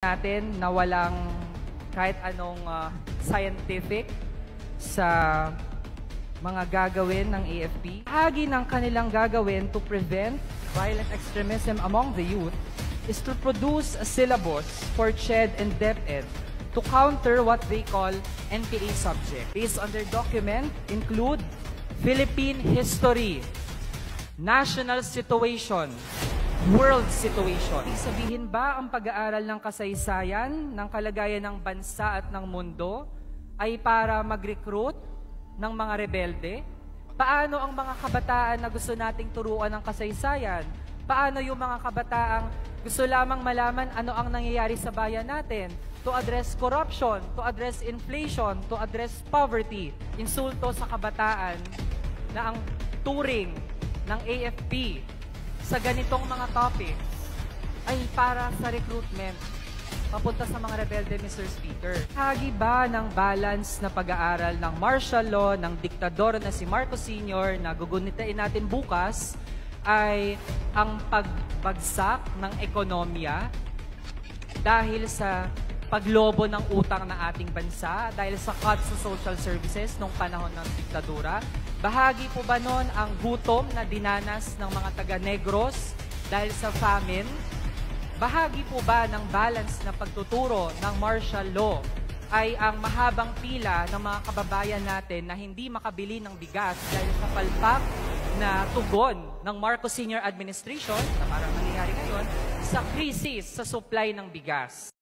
natin na walang kahit anong scientific sa mga gagawin ng AFP. Bahagi ng kanilang gagawin to prevent violent extremism among the youth is to produce a syllabus for CHED and DepEd to counter what they call NPA subject. Based on their document include Philippine history, national situation, world situation. Sabihin ba ang pag-aaral ng kasaysayan, ng kalagayan ng bansa at ng mundo ay para mag-recruit ng mga rebelde? Paano ang mga kabataan na gusto nating turuan ng kasaysayan? Paano yung mga kabataang gusto lamang malaman ano ang nangyayari sa bayan natin? To address corruption, to address inflation, to address poverty. Insulto sa kabataan na ang turing ng AFP sa ganitong mga topics ay para sa recruitment papunta sa mga rebelde, Mr. Speaker. Hagi ba ng balance na pag-aaral ng martial law ng diktador na si Marcos Sr. na gugunitain natin bukas ay ang pagbagsak ng ekonomiya dahil sa paglobo ng utang ng ating bansa, dahil sa cuts sa social services nung panahon ng diktadura? Bahagi po ba nun ang gutom na dinanas ng mga taga-Negros dahil sa famine? Bahagi po ba ng balance na pagtuturo ng martial law ay ang mahabang pila ng mga kababayan natin na hindi makabili ng bigas dahil sa palpak na tugon ng Marcos Sr. Administration, na parang nangyayari ngayon, sa krisis sa supply ng bigas?